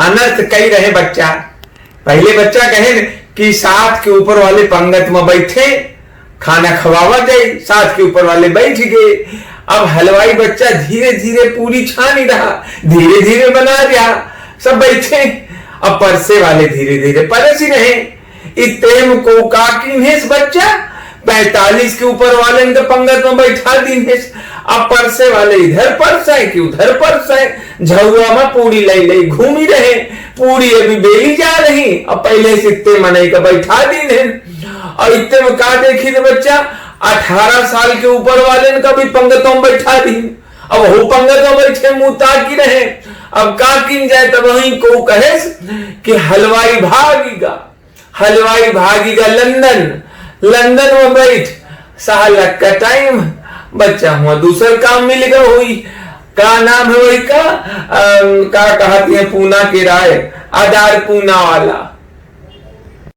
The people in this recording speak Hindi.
अनर्थ कई रहे बच्चा। पहले बच्चा कहे कि साथ के ऊपर वाले पंगत में बैठे, खाना खवावा जाए, साथ के ऊपर वाले बैठ गए। अब हलवाई बच्चा धीरे धीरे पूरी छान ही रहा, धीरे धीरे बना रहा, सब बैठे। अब परसे वाले धीरे धीरे परस ही रहे। इतने को काकिन बच्चा 45 के ऊपर वाले ने पंगत में बैठा दी है। अब परसे वाले इधर परसाए कि उधर परसाए, झुआ में पूरी लई लई घूमी रहे, पूरी अभी बेली जा रही। अब पहले से इतने मनाई का बैठा दी है। और इतने में कहा देखी तो बच्चा 18 साल के ऊपर वाले ने कभी पंगतों में बैठा दी। अब वो पंगतों बैठे मुंह ताकी रहे। अब काकिन जाए तब वहीं को कहे कि हलवाई भागीगा, हलवाई भागीगा लंदन, लंदन में बैठ साल का टाइम बच्चा हुआ दूसरा काम मिलेगा। हुई का नाम है वही का कहती है पूना के राय, आधार पूना वाला।